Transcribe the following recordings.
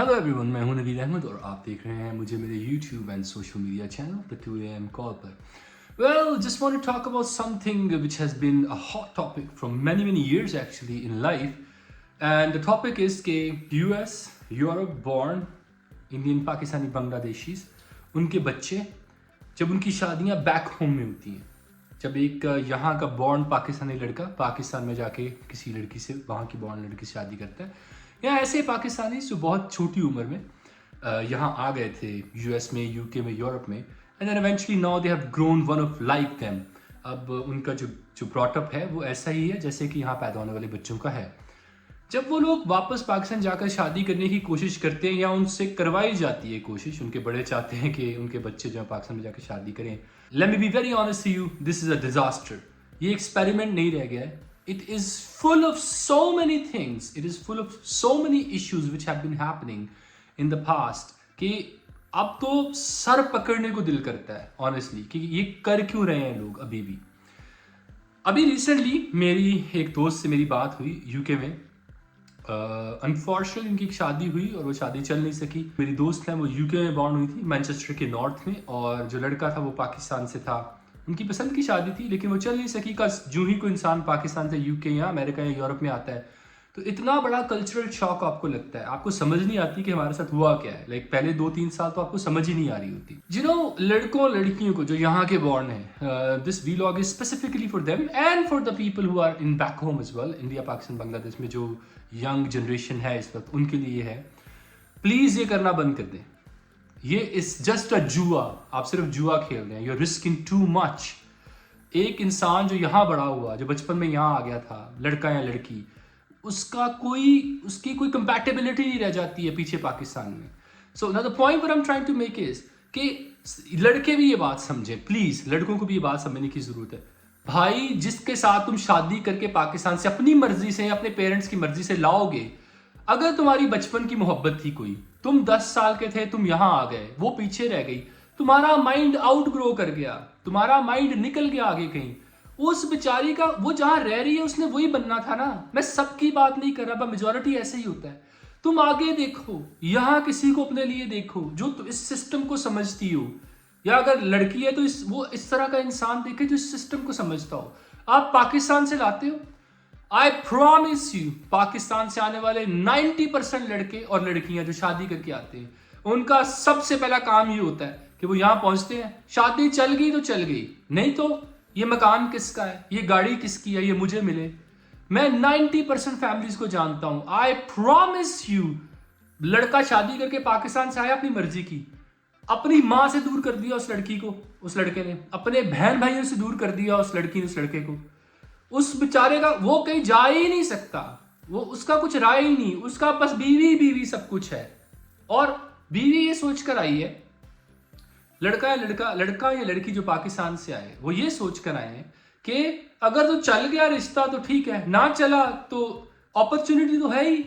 Hello everyone, मैं हूं नवीद अहमद और आप देख रहे हैं मुझे मेरे YouTube and social media channel the 2 AM call पर। Well, just want to talk about something which has been a hot topic from many years actually in life, and the topic is कि US, Europe born Indian, Pakistani, Bangladeshis, उनके बच्चे जब उनकी शादियां back home में होती हैं, जब एक यहाँ का बॉर्न पाकिस्तानी लड़का पाकिस्तान में जाके किसी लड़की से, वहाँ की बॉर्न लड़की से शादी करता है, या ऐसे पाकिस्तानी जो बहुत छोटी उम्र में यहाँ आ गए थे यूएस में, यूके में, यूरोप में, and then eventually now they have grown one of like them. अब उनका जो ब्रॉटअप है वो ऐसा ही है जैसे कि यहाँ पैदा होने वाले बच्चों का है। जब वो लोग वापस पाकिस्तान जाकर शादी करने की कोशिश करते हैं या उनसे करवाई जाती है कोशिश, उनके बड़े चाहते हैं कि उनके बच्चे जो पाकिस्तान में जाकर शादी करें, let me be very honest to you, this is a disaster. ये एक्सपेरिमेंट नहीं रह गया है। It is full of so many things. It is full of so many issues which have been happening in the past कि अब तो sir पकड़ने को दिल करता है honestly कि ये कर क्यों रहे हैं लोग अभी भी। अभी रिसेंटली मेरी एक दोस्त से मेरी बात हुई यूके में। अनफॉर्चुनेटली उनकी एक शादी हुई और वो शादी चल नहीं सकी। मेरी दोस्त है वो यूके में बॉर्न हुई थी, मैनचेस्टर के नॉर्थ में, और जो लड़का था वो पाकिस्तान से था। उनकी पसंद की शादी थी लेकिन वो चल नहीं सकी। का जो ही कोई इंसान पाकिस्तान से यूके या अमेरिका या यूरोप में आता है तो इतना बड़ा कल्चरल शॉक आपको लगता है, आपको समझ नहीं आती कि हमारे साथ हुआ क्या है। लाइक पहले 2-3 साल तो आपको समझ ही नहीं आ रही होती। लड़कों लड़कियों को जो यहाँ के बॉर्न है, this vlog is specifically for them and for the people who are in back home as well, India, Pakistan, Bangladesh में जो यंग जनरेशन है इस वक्त, उनके लिए है। प्लीज ये करना बंद कर दें। ये इज जस्ट अ जुआ। आप सिर्फ जुआ खेल रहे हैं। You are risking too much. एक इंसान जो यहाँ बड़ा हुआ, जो बचपन में यहाँ आ गया था, लड़का या लड़की, उसकी कोई कंपैटिबिलिटी नहीं रह जाती है पीछे पाकिस्तान में। So now the point what I am trying to make is कि लड़के भी ये बात समझे, प्लीज लड़कों को भी ये बात समझने की जरूरत है। भाई, जिसके साथ तुम शादी करके पाकिस्तान से अपनी मर्जी से, अपने पेरेंट्स की मर्जी से लाओगे, अगर तुम्हारी बचपन की मोहब्बत थी कोई, तुम 10 साल के थे, तुम यहां आ गए, वो पीछे रह गई, तुम्हारा माइंड आउट ग्रो कर गया, तुम्हारा माइंड निकल गया आगे कहीं, उस बेचारी का, वो जहां रह रही है उसने वही बनना था ना। मैं सबकी बात नहीं कर रहा, मेजोरिटी ऐसे ही होता है। तुम आगे देखो, यहां किसी को अपने लिए देखो जो इस सिस्टम को समझती हो, या अगर लड़की है तो वो इस तरह का इंसान देखे जो इस सिस्टम को समझता हो। आप पाकिस्तान से लाते हो, आई प्रॉमिस यू, पाकिस्तान से आने वाले 90% लड़के और लड़कियां जो शादी करके आते हैं, उनका सबसे पहला काम ये होता है कि वो यहां पहुंचते हैं, शादी चल गई तो चल गई, नहीं तो ये मकान किसका है, ये गाड़ी किसकी है, ये मुझे मिले। मैं 90% फैमिलीज को जानता हूं। आई प्रॉमिस यू, लड़का शादी करके पाकिस्तान से आया अपनी मर्जी की, अपनी मां से दूर कर दिया उस लड़की को, उस लड़के ने अपने बहन भाइयों से दूर कर दिया उस लड़की ने उस लड़के को। उस बेचारे का, वो कहीं जा ही नहीं सकता, वो उसका कुछ राय ही नहीं, उसका बस बीवी सब कुछ है। और बीवी ये सोच कर आई है, लड़का या लड़की जो पाकिस्तान से आए, वो ये सोच कर आए हैं कि अगर तो चल गया रिश्ता तो ठीक है, ना चला तो अपॉर्चुनिटी तो है ही,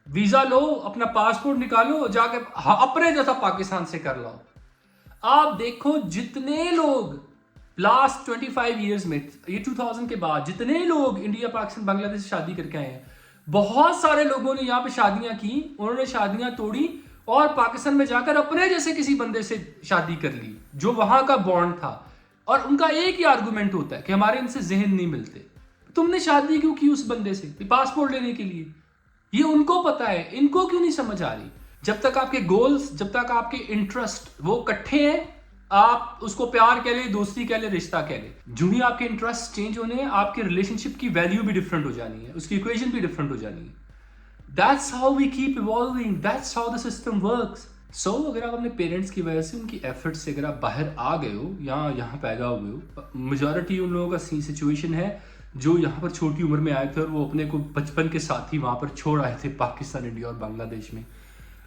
वीजा लो, अपना पासपोर्ट निकालो, जाके अपने जैसा पाकिस्तान से कर लो। आप देखो जितने लोग लास्ट 25 ईयर्स में, ये 2000 के बाद जितने लोग इंडिया, पाकिस्तान, बांग्लादेश से शादी करके आए हैं, बहुत सारे लोगों ने यहाँ पे शादियां की, उन्होंने शादियां तोड़ी और पाकिस्तान में जाकर अपने जैसे किसी बंदे से शादी कर ली जो वहां का बॉन्ड था। और उनका एक ही आर्गुमेंट होता है कि हमारे इनसे जहन नहीं मिलते। तुमने शादी क्यों की उस बंदे से? पासपोर्ट लेने के लिए। ये उनको पता है, इनको क्यों नहीं समझ आ रही? जब तक आपके गोल्स, जब तक आपके इंटरेस्ट वो इकट्ठे हैं, आप उसको प्यार कह ले, दोस्ती कह ले, रिश्ता कह ले, जो ही आपके इंटरेस्ट चेंज होने हैं, आपके रिलेशनशिप की वैल्यू भी डिफरेंट हो जानी है, उसकी इक्वेशन भी डिफरेंट हो जानी है। That's how we keep evolving. That's how the system works. So अगर आप अपने पेरेंट्स की वजह से, उनकी एफर्ट से अगर आप बाहर आ गए हो, यहाँ पैदा हुए हो, मेजॉरिटी उन लोगों का सिचुएशन है जो यहाँ पर छोटी उम्र में आए थे और वो अपने को बचपन के साथ ही वहाँ पर छोड़ आए थे पाकिस्तान, इंडिया और बांग्लादेश में।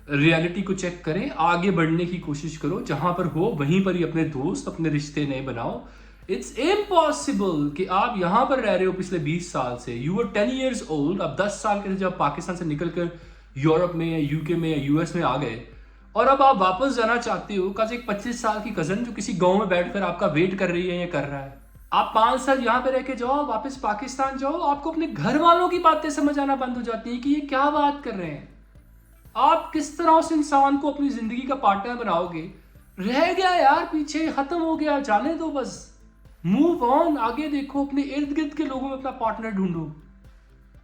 रियलिटी को चेक करें, आगे बढ़ने की कोशिश करो, जहां पर हो वहीं पर ही अपने दोस्त, अपने रिश्ते नए बनाओ। इट्स इम्पॉसिबल कि आप यहां पर रह रहे हो पिछले 20 साल से, यू आर 10 years old, अब 10 साल के जब पाकिस्तान से निकलकर यूरोप में या यूके में या यूएस में आ गए, और अब आप वापस जाना चाहते हो। कल एक 25 साल की कजन जो किसी गांव में बैठकर आपका वेट कर रही है या कर रहा है, आप 5 साल यहां पे रह के जाओ, वापस पाकिस्तान जाओ, आपको अपने घर वालों की बातें समझ आना बंद हो जाती है कि ये क्या बात कर रहे हैं। आप किस तरह उस इंसान को अपनी जिंदगी का पार्टनर बनाओगे? रह गया यार, पीछे खत्म हो गया, जाने दो बस, मूव ऑन, आगे देखो, अपने इर्द गिर्द के लोगों में अपना पार्टनर ढूंढो।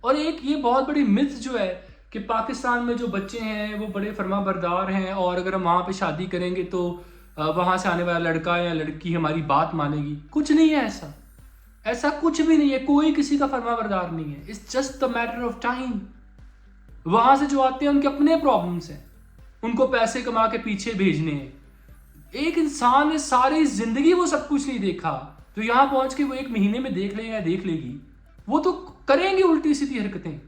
और एक ये बहुत बड़ी मिथ जो है कि पाकिस्तान में जो बच्चे हैं वो बड़े फर्माबरदार हैं और अगर हम वहाँ पे शादी करेंगे तो वहाँ से आने वाला लड़का या लड़की हमारी बात मानेगी। कुछ नहीं है ऐसा, ऐसा कुछ भी नहीं है, कोई किसी का फर्माबरदार नहीं है। It's just the matter of time. वहां से जो आते हैं उनके अपने प्रॉब्लम्स हैं, उनको पैसे कमा के पीछे भेजने हैं। एक इंसान ने सारी जिंदगी वो सब कुछ नहीं देखा, तो यहां पहुंच के वो एक महीने में देख लेगा या देख लेगी, वो तो करेंगे उल्टी सीधी हरकतें।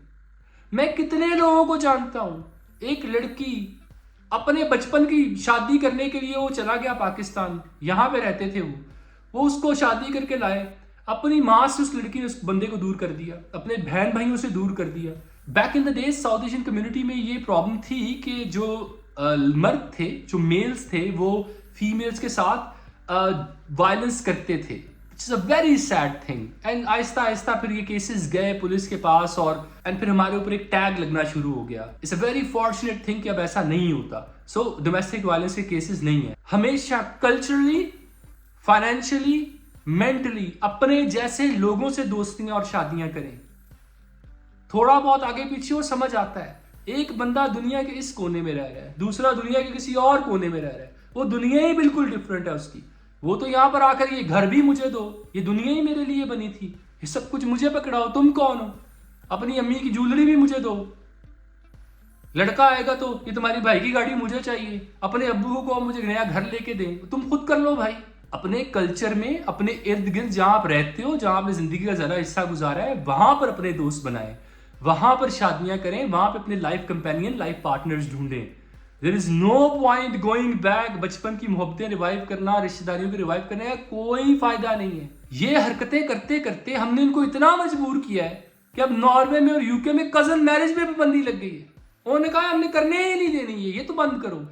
मैं कितने लोगों को जानता हूं, एक लड़की अपने बचपन की शादी करने के लिए वो चला गया पाकिस्तान, यहां पे रहते थे वो उसको शादी करके लाए, अपनी माँ से उस लड़की ने उस बंदे को दूर कर दिया, अपने बहन भाइयों से दूर कर दिया। Back in the days south Asian community में ये प्रॉब्लम थी कि जो मर्द थे, जो मेल्स थे, वो फीमेल्स के साथ वायलेंस करते थे, it's a very sad thing. And Aahista Aahista फिर ये केसेस गए पुलिस के पास और एंड फिर हमारे ऊपर एक टैग लगना शुरू हो गया। It's a very fortunate thing कि अब ऐसा नहीं होता। सो डोमेस्टिक वायलेंस के केसेस नहीं है। हमेशा कल्चरली, फाइनेंशियली, मेंटली अपने जैसे लोगों से दोस्तियां और शादियां करें। थोड़ा बहुत आगे पीछे वो समझ आता है। एक बंदा दुनिया के इस कोने में रह रहा है, दूसरा दुनिया के किसी और कोने में रह रहा है, वो दुनिया ही बिल्कुल डिफरेंट है उसकी। वो तो यहां पर आकर ये घर भी मुझे दो, ये दुनिया ही मेरे लिए बनी थी, ये सब कुछ मुझे पकड़ाओ, तुम कौन हो, अपनी अम्मी की ज्वेलरी भी मुझे दो। लड़का आएगा तो ये तुम्हारी भाई की गाड़ी मुझे चाहिए, अपने अब्बू को मुझे नया घर लेके दें, तुम खुद कर लो भाई। अपने कल्चर में, अपने इर्द गिर्द जहां आप रहते हो, जहां आपने जिंदगी का जरा हिस्सा गुजारा है, वहां पर अपने दोस्त बनाएं, वहां पर शादियां करें, वहां पर अपने लाइफ कंपेनियन, लाइफ पार्टनर्स ढूंढें। There is no point going back. बचपन की मोहब्बतें रिवाइव करना, रिश्तेदारियों को रिवाइव करने का कोई फायदा नहीं है। ये हरकतें करते करते हमने इनको इतना मजबूर किया है कि अब नॉर्वे में और यूके में कजन मैरिज में पाबंदी लग गई है। उन्होंने कहा हमने करने ही नहीं देनी है, ये तो बंद करो।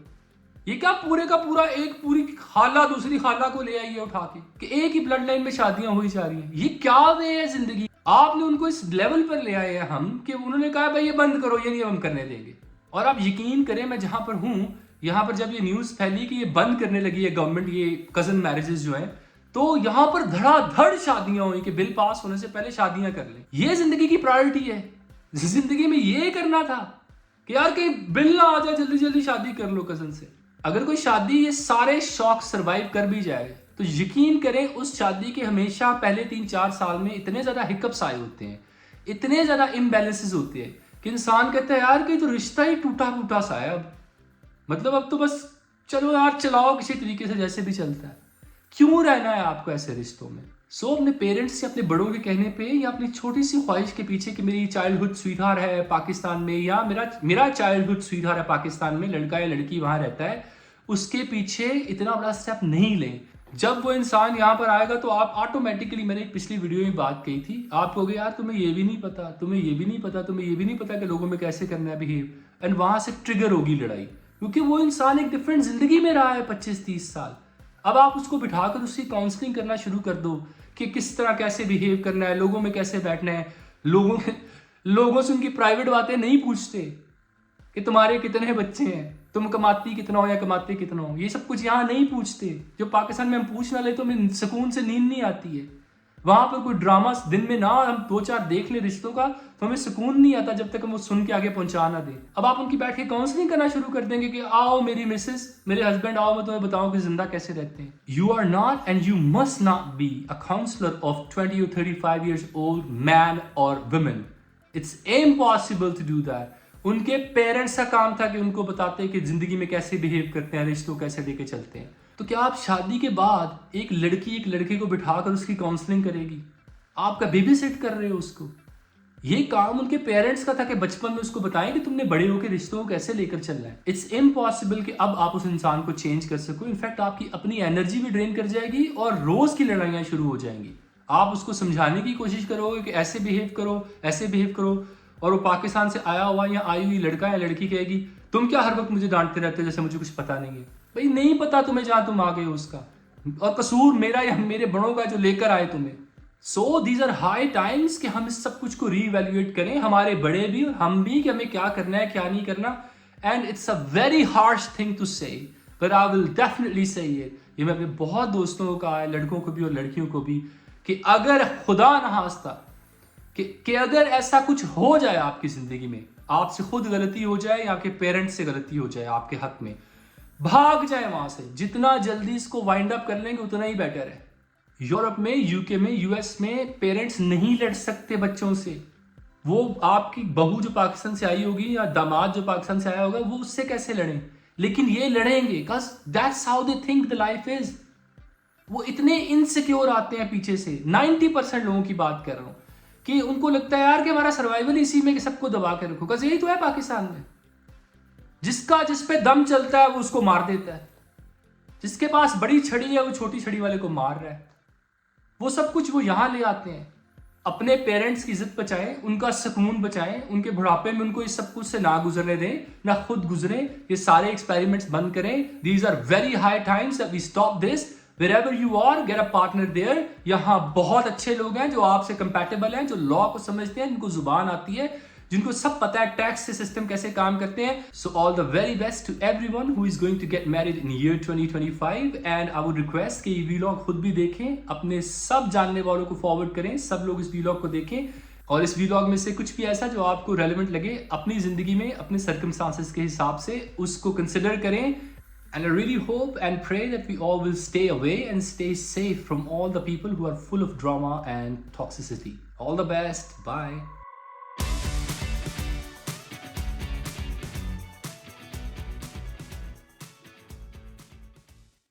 ये क्या पूरे का पूरा एक पूरी खाला दूसरी खाला को ले आई है उठा के कि एक ही ब्लड लाइन में शादियां हुई जा रही हैं। ये क्या वे है जिंदगी? आपने उनको इस लेवल पर ले आए हैं हम कि उन्होंने कहा भाई ये बंद करो, ये नहीं हम करने देंगे। और आप यकीन करें, मैं जहां पर हूं, यहां पर जब ये न्यूज फैली कि ये बंद करने लगी है गवर्नमेंट ये कजन मैरिजेस जो है, तो यहां पर धड़ाधड़ शादियां हुई कि बिल पास होने से पहले शादियां कर लें। ये जिंदगी की प्रायोरिटी है। जिंदगी में ये करना था कि यार कहीं बिल ना आ जाए, जल्दी जल्दी शादी कर लो कजन से। अगर कोई शादी ये सारे शौक सरवाइव कर भी जाए तो यकीन करें उस शादी के हमेशा पहले 3-4 साल में इतने ज्यादा हिकअप्स आए होते हैं, इतने ज्यादा इम्बैलेंसेस होते हैं कि इंसान कहता है यार कि तो रिश्ता ही टूटा फूटा सा है अब, मतलब अब तो बस चलो यार चलाओ किसी तरीके से जैसे भी चलता है। क्यों रहना है आपको ऐसे रिश्तों में? सो अपने पेरेंट्स से, अपने बड़ों के कहने पे या अपनी छोटी सी ख्वाहिश के पीछे कि मेरी चाइल्डहुड स्वीटहार्ट है पाकिस्तान में, या मेरा चाइल्डहुड स्वीटहार्ट है पाकिस्तान में, लड़का या लड़की वहां रहता है, उसके पीछे इतना बड़ा स्टेप नहीं लें। जब वो इंसान यहाँ पर आएगा तो आप ऑटोमेटिकली, मैंने एक पिछली वीडियो में बात कही थी, आप कहोगे यार तुम्हें ये भी नहीं पता, तुम्हें ये भी नहीं पता, तुम्हें ये भी नहीं पता कि लोगों में कैसे करना है बिहेव, एंड वहां से ट्रिगर होगी लड़ाई, क्योंकि वो इंसान एक डिफरेंट जिंदगी में रहा है 25-30 साल। अब आप उसको बिठाकर उसकी काउंसलिंग करना शुरू कर दो कि किस तरह कैसे बिहेव करना है, लोगों में कैसे बैठना है। लोगों से उनकी प्राइवेट बातें नहीं पूछते कि तुम्हारे कितने बच्चे हैं, तुम कमाती कितना हो या कमाते कितना हो, ये सब कुछ यहाँ नहीं पूछते। जो पाकिस्तान में हम पूछ ना ले तो हमें सुकून से नींद नहीं आती है। वहां पर कोई ड्रामा दिन में ना हम 2-4 देख ले रिश्तों का तो हमें सुकून नहीं आता जब तक हम वो सुन के आगे पहुंचा ना दे। अब आप उनकी बैठ के काउंसलिंग करना शुरू कर देंगे कि आओ मेरी मिसेस, मेरे हस्बैंड, आओ मैं तुम्हें बताऊं कि जिंदा कैसे रहते हैं। You are not and you must not be a counsellor of 20 or 35 years old man और women. It's impossible to do that. उनके पेरेंट्स का काम था कि उनको बताते कि जिंदगी में कैसे बिहेव करते हैं, रिश्तों कैसे लेके चलते हैं। तो क्या आप शादी के बाद एक लड़की एक लड़के को बिठाकर उसकी काउंसलिंग करेगी? आपका बेबी सिट कर रहे हो उसको? ये काम उनके पेरेंट्स का था कि बचपन में उसको बताएं कि तुमने बड़े होकर रिश्तों को कैसे लेकर चलना है। इट्स इम्पॉसिबल कि अब आप उस इंसान को चेंज कर सको। इनफैक्ट आपकी अपनी एनर्जी भी ड्रेन कर जाएगी और रोज की लड़ाइयां शुरू हो जाएंगी। आप उसको समझाने की कोशिश करोगे कि ऐसे बिहेव करो, ऐसे बिहेव करो, और वो पाकिस्तान से आया हुआ या आई हुई लड़का या लड़की कहेगी तुम क्या हर वक्त मुझे डांटते रहते हो जैसे मुझे कुछ पता नहीं है। भाई नहीं पता तुम्हें जहां तुम आ गए हो उसका, और कसूर मेरा या मेरे बड़ों का जो लेकर आए तुम्हें। So these are high times कि हम इस सब कुछ को रीवैल्यूएट करें, हमारे बड़े भी और हम भी, कि हमें क्या करना है क्या नहीं करना। And it's a very harsh thing to say, but I will definitely say ये मैं अपने बहुत दोस्तों को कहा है, लड़कों को भी और लड़कियों को भी, कि अगर खुदा ना खास्ता कि अगर ऐसा कुछ हो जाए आपकी जिंदगी में, आपसे खुद गलती हो जाए या आपके पेरेंट्स से गलती हो जाए आपके हक में, भाग जाए वहां से। जितना जल्दी इसको वाइंड अप कर लेंगे उतना ही बेटर है। यूरोप में, यूके में, यूएस में पेरेंट्स नहीं लड़ सकते बच्चों से। वो आपकी बहू जो पाकिस्तान से आई होगी या दामाद जो पाकिस्तान से आया होगा, वो उससे कैसे लड़ें, लेकिन ये लड़ेंगे, because that's how they think the life is. वो इतने इनसिक्योर आते हैं पीछे से। 90% लोगों की बात कर रहा हूं कि उनको लगता है यार कि हमारा सर्वाइवल इसी में कि सबको दबा के रखो, बिकॉज यही तो है पाकिस्तान में। जिस पे दम चलता है वो उसको मार देता है, जिसके पास बड़ी छड़ी है वो छोटी छड़ी वाले को मार रहा है। वो सब कुछ वो यहां ले आते हैं। अपने पेरेंट्स की इज्जत बचाएं, उनका सुकून बचाएं, उनके बुढ़ापे में उनको इस सब कुछ से ना गुजरने दें, ना खुद गुजरें। ये सारे एक्सपेरिमेंट्स बंद करें। These are very high times, we stop this. Wherever you are, get a partner there. यहाँ बहुत अच्छे लोग हैं जो आपसे कंपैटिबल हैं, जो लॉ को समझते हैं, जिनको जुबान आती है, जिनको सब पता है टैक्स से सिस्टम कैसे काम करते हैं। So all the very best to everyone who is going to get married in year 2025 and I would request कि ये वीलॉग खुद भी देखें, अपने सब जानने वालों को फॉरवर्ड करें, सब लोग इस वीलॉग को देखें, और इस वीलॉग में से कुछ भी ऐसा जो आपको रेलेवेंट लगे अपनी जिंदगी में, अपने सर्कमस्टांसेस के हिसाब से उसको कंसिडर करें। And I really hope and pray that we all will stay away and stay safe from all the people who are full of drama and toxicity. All the best. Bye.